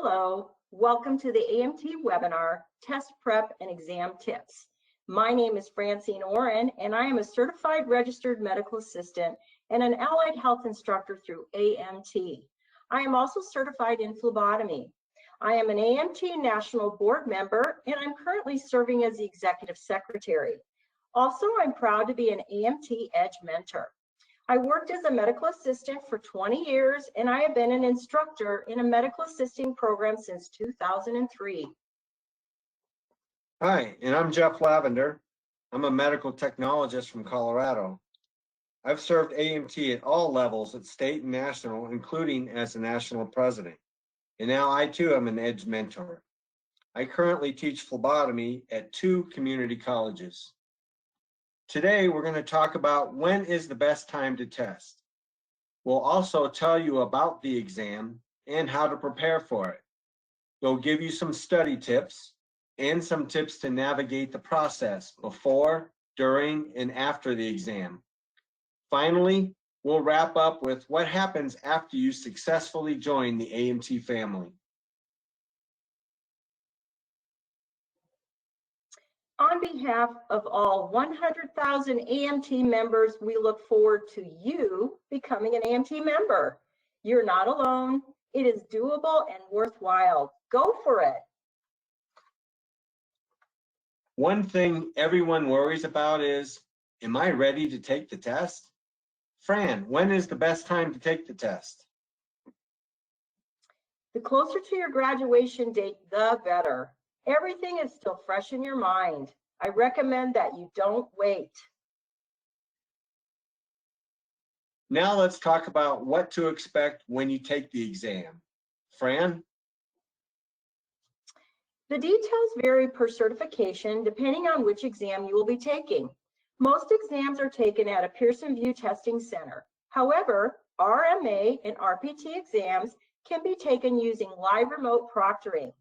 Hello, welcome to the AMT webinar, Test Prep and Exam Tips. My name is Francine Oren, and I am a certified registered medical assistant and an allied health instructor through AMT. I am also certified in phlebotomy. I am an AMT National Board member, and I'm currently serving as the Executive Secretary. Also, I'm proud to be an AMT Edge mentor. I worked as a medical assistant for 20 years, and I have been an instructor in a medical assisting program since 2003. Hi, and I'm Jeff Lavender. I'm a medical technologist from Colorado. I've served AMT at all levels at state and national, including as a national president. And now I too am an Edge mentor. I currently teach phlebotomy at 2 community colleges. Today, we're going to talk about when is the best time to test. We'll also tell you about the exam and how to prepare for it. We'll give you some study tips and some tips to navigate the process before, during, and after the exam. Finally, we'll wrap up with what happens after you successfully join the AMT family. On behalf of all 100,000 AMT members, we look forward to you becoming an AMT member. You're not alone. It is doable and worthwhile. Go for it. One thing everyone worries about is, am I ready to take the test? Fran, when is the best time to take the test? The closer to your graduation date, the better. Everything is still fresh in your mind. I recommend that you don't wait. Now let's talk about what to expect when you take the exam. Fran? The details vary per certification depending on which exam you will be taking. Most exams are taken at a Pearson VUE testing center. However, RMA and RPT exams can be taken using live remote proctoring.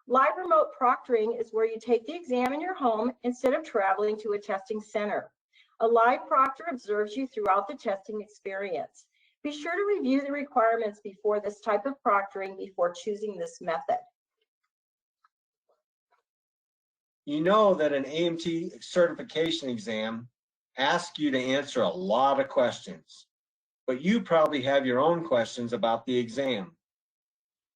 Live remote proctoring is where you take the exam in your home instead of traveling to a testing center. A live proctor observes you throughout the testing experience. Be sure to review the requirements before this type of proctoring before choosing this method. You know that an AMT certification exam asks you to answer a lot of questions, but you probably have your own questions about the exam.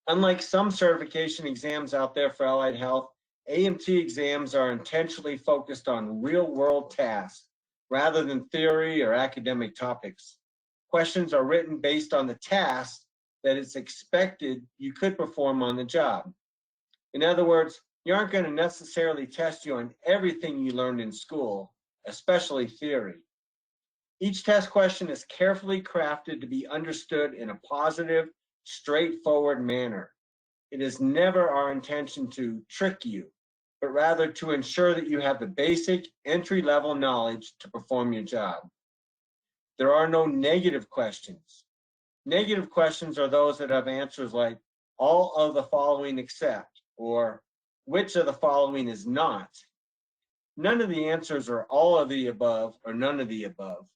Unlike some certification exams out there for allied health, AMT exams are intentionally focused on real-world tasks rather than theory or academic topics. Questions are written based on the task that it's expected you could perform on the job. In other words, you aren't going to necessarily test you on everything you learned in school, especially theory. Each test question is carefully crafted to be understood in a positive, straightforward manner. It is never our intention to trick you, but rather to ensure that you have the basic entry-level knowledge to perform your job. There are no negative questions. Negative questions are those that have answers like all of the following except, or which of the following is not. None of the answers are all of the above or none of the above.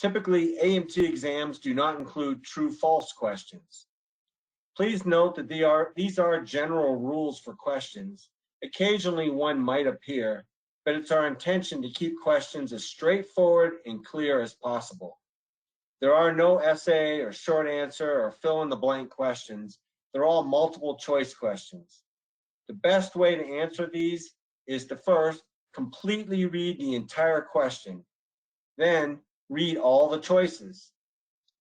Typically, AMT exams do not include true-false questions. Please note that these are general rules for questions. Occasionally one might appear, but it's our intention to keep questions as straightforward and clear as possible. There are no essay or short answer or fill-in-the-blank questions. They're all multiple choice questions. The best way to answer these is to first completely read the entire question, then read all the choices.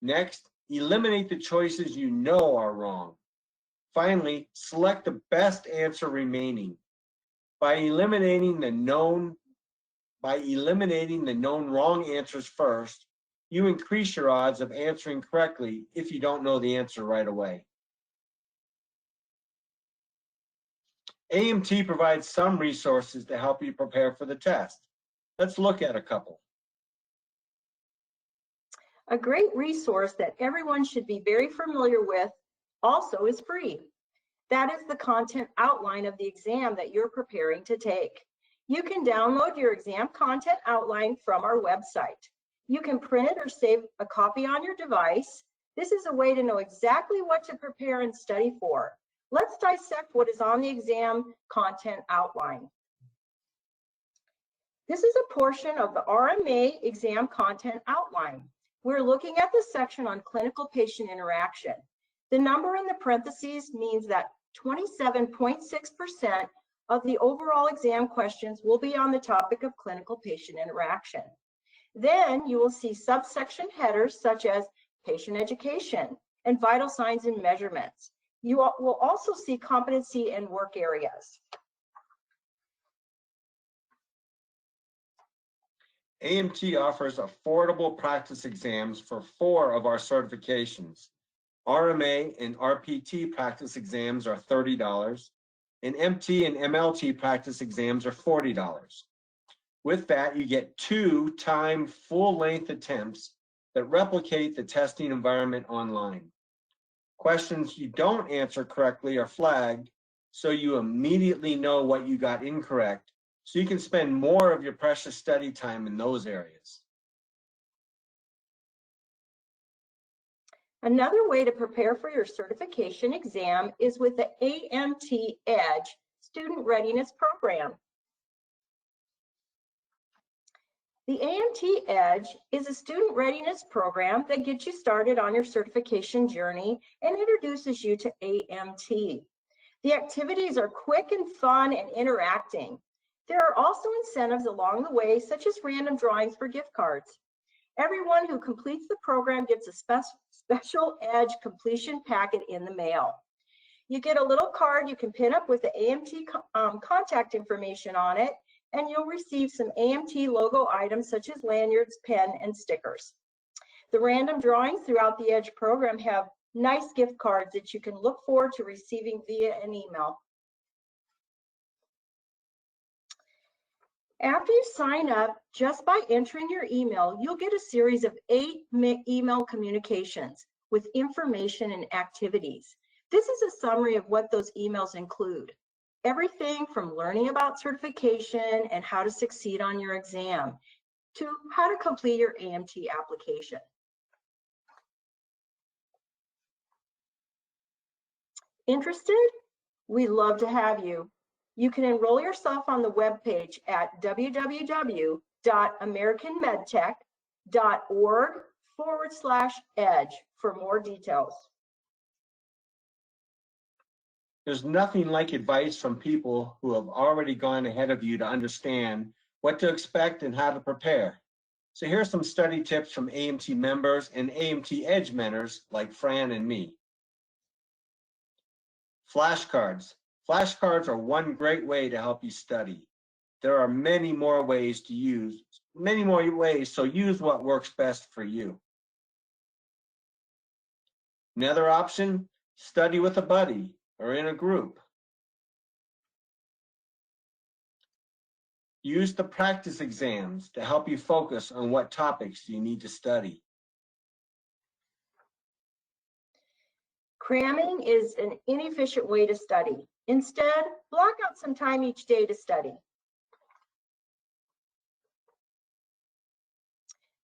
Next, eliminate the choices you know are wrong. Finally, select the best answer remaining. By eliminating the known wrong answers first, you increase your odds of answering correctly if you don't know the answer right away. AMT provides some resources to help you prepare for the test. Let's look at a couple. A great resource that everyone should be very familiar with also is free. That is the content outline of the exam that you're preparing to take. You can download your exam content outline from our website. You can print it or save a copy on your device. This is a way to know exactly what to prepare and study for. Let's dissect what is on the exam content outline. This is a portion of the RMA exam content outline. We're looking at the section on clinical patient interaction. The number in the parentheses means that 27.6% of the overall exam questions will be on the topic of clinical patient interaction. Then you will see subsection headers such as patient education and vital signs and measurements. You will also see competency and work areas. AMT offers affordable practice exams for 4 of our certifications. RMA and RPT practice exams are $30, and MT and MLT practice exams are $40. With that, you get 2 timed full-length attempts that replicate the testing environment online. Questions you don't answer correctly are flagged, so you immediately know what you got incorrect, so you can spend more of your precious study time in those areas. Another way to prepare for your certification exam is with the AMT Edge Student Readiness Program. The AMT Edge is a student readiness program that gets you started on your certification journey and introduces you to AMT. The activities are quick and fun and interacting. There are also incentives along the way, such as random drawings for gift cards. Everyone who completes the program gets a special Edge completion packet in the mail. You get a little card you can pin up with the AMT contact information on it, and you'll receive some AMT logo items such as lanyards, pen, and stickers. The random drawings throughout the Edge program have nice gift cards that you can look forward to receiving via an email. After you sign up, just by entering your email, you'll get a series of 8 email communications with information and activities. This is a summary of what those emails include. Everything from learning about certification and how to succeed on your exam to how to complete your AMT application. Interested? We'd love to have you. You can enroll yourself on the webpage at www.americanmedtech.org/edge for more details. There's nothing like advice from people who have already gone ahead of you to understand what to expect and how to prepare. So here's some study tips from AMT members and AMT Edge mentors like Fran and me. Flashcards. Flashcards are one great way to help you study. There are many more ways, so use what works best for you. Another option, study with a buddy or in a group. Use the practice exams to help you focus on what topics you need to study. Cramming is an inefficient way to study. Instead, block out some time each day to study.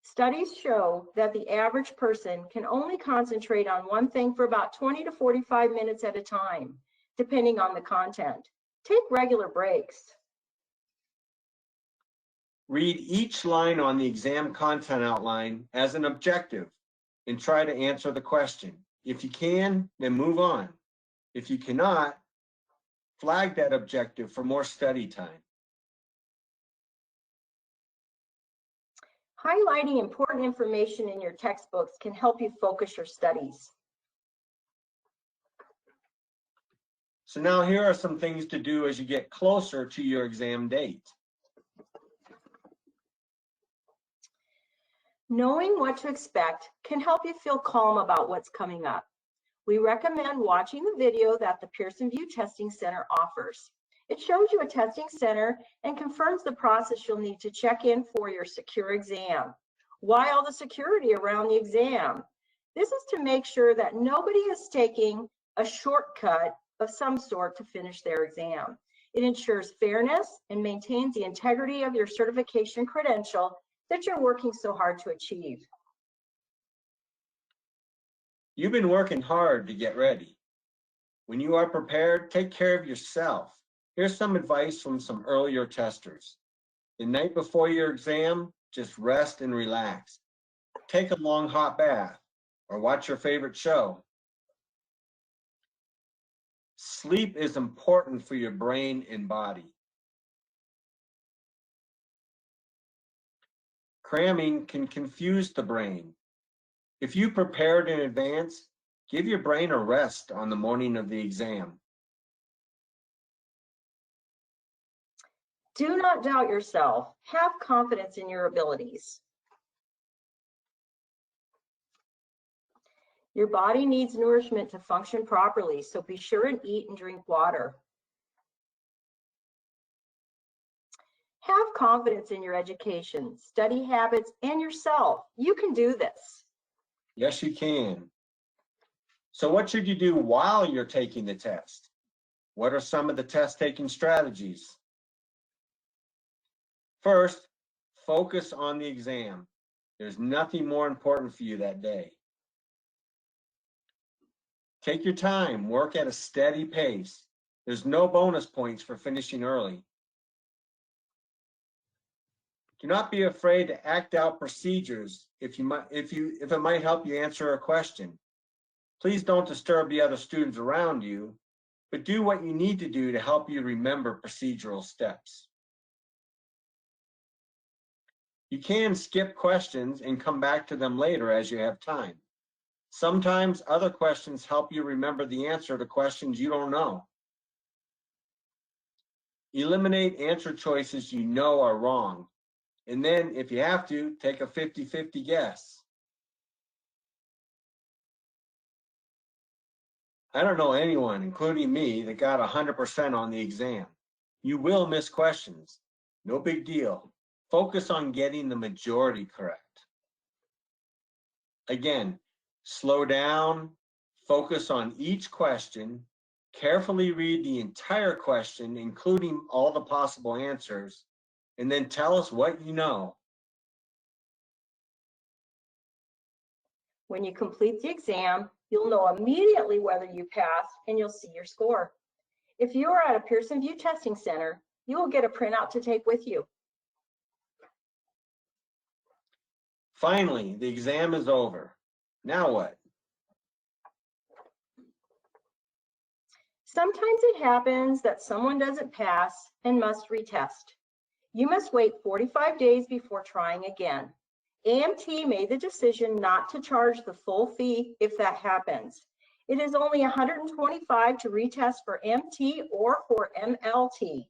Studies show that the average person can only concentrate on one thing for about 20 to 45 minutes at a time, depending on the content. Take regular breaks. Read each line on the exam content outline as an objective and try to answer the question. If you can, then move on. If you cannot, flag that objective for more study time. Highlighting important information in your textbooks can help you focus your studies. So now here are some things to do as you get closer to your exam date. Knowing what to expect can help you feel calm about what's coming up. We recommend watching the video that the Pearson VUE Testing Center offers. It shows you a testing center and confirms the process you'll need to check in for your secure exam. Why all the security around the exam? This is to make sure that nobody is taking a shortcut of some sort to finish their exam. It ensures fairness and maintains the integrity of your certification credential that you're working so hard to achieve. You've been working hard to get ready. When you are prepared, take care of yourself. Here's some advice from some earlier testers. The night before your exam, just rest and relax. Take a long hot bath or watch your favorite show. Sleep is important for your brain and body. Cramming can confuse the brain. If you prepared in advance, give your brain a rest on the morning of the exam. Do not doubt yourself. Have confidence in your abilities. Your body needs nourishment to function properly, so be sure and eat and drink water. Have confidence in your education, study habits, and yourself. You can do this. Yes, you can. So what should you do while you're taking the test? What are some of the test-taking strategies? First, focus on the exam. There's nothing more important for you that day. Take your time, work at a steady pace. There's no bonus points for finishing early. Do not be afraid to act out procedures if it might help you answer a question. Please don't disturb the other students around you, but do what you need to do to help you remember procedural steps. You can skip questions and come back to them later as you have time. Sometimes other questions help you remember the answer to questions you don't know. Eliminate answer choices you know are wrong. And then, if you have to, take a 50-50 guess. I don't know anyone, including me, that got 100% on the exam. You will miss questions. No big deal. Focus on getting the majority correct. Again, slow down, focus on each question, carefully read the entire question, including all the possible answers, and then tell us what you know. When you complete the exam, you'll know immediately whether you passed and you'll see your score. If you are at a Pearson VUE Testing Center, you will get a printout to take with you. Finally, the exam is over. Now what? Sometimes it happens that someone doesn't pass and must retest. You must wait 45 days before trying again. AMT made the decision not to charge the full fee if that happens. It is only $125 to retest for MT or for MLT.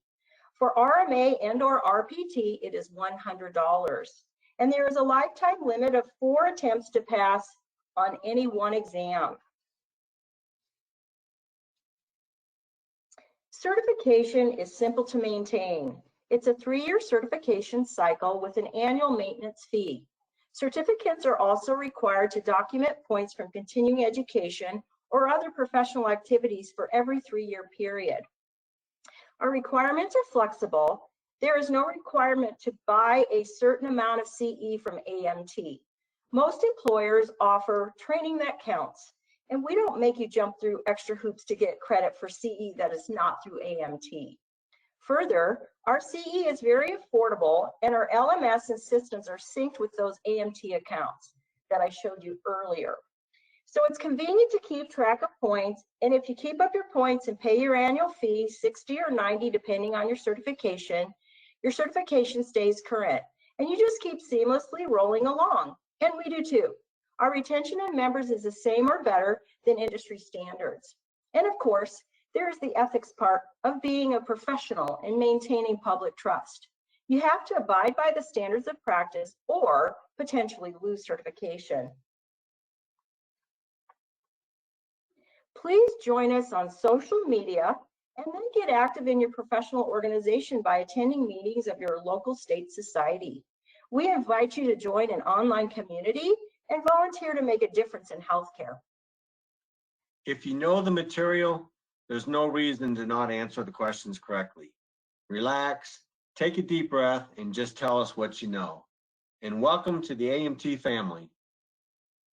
For RMA and or RPT, it is $100. And there is a lifetime limit of 4 attempts to pass on any one exam. Certification is simple to maintain. It's a 3-year certification cycle with an annual maintenance fee. Certificates are also required to document points from continuing education or other professional activities for every 3-year period. Our requirements are flexible. There is no requirement to buy a certain amount of CE from AMT. Most employers offer training that counts, and we don't make you jump through extra hoops to get credit for CE that is not through AMT. Further, our CE is very affordable, and our LMS and systems are synced with those AMT accounts that I showed you earlier. So it's convenient to keep track of points, and if you keep up your points and pay your annual fee, 60 or 90 depending on your certification stays current, and you just keep seamlessly rolling along, and we do too. Our retention of members is the same or better than industry standards. And of course, there's the ethics part of being a professional and maintaining public trust. You have to abide by the standards of practice or potentially lose certification. Please join us on social media and then get active in your professional organization by attending meetings of your local state society. We invite you to join an online community and volunteer to make a difference in healthcare. If you know the material, there's no reason to not answer the questions correctly. Relax, take a deep breath, and just tell us what you know. And welcome to the AMT family.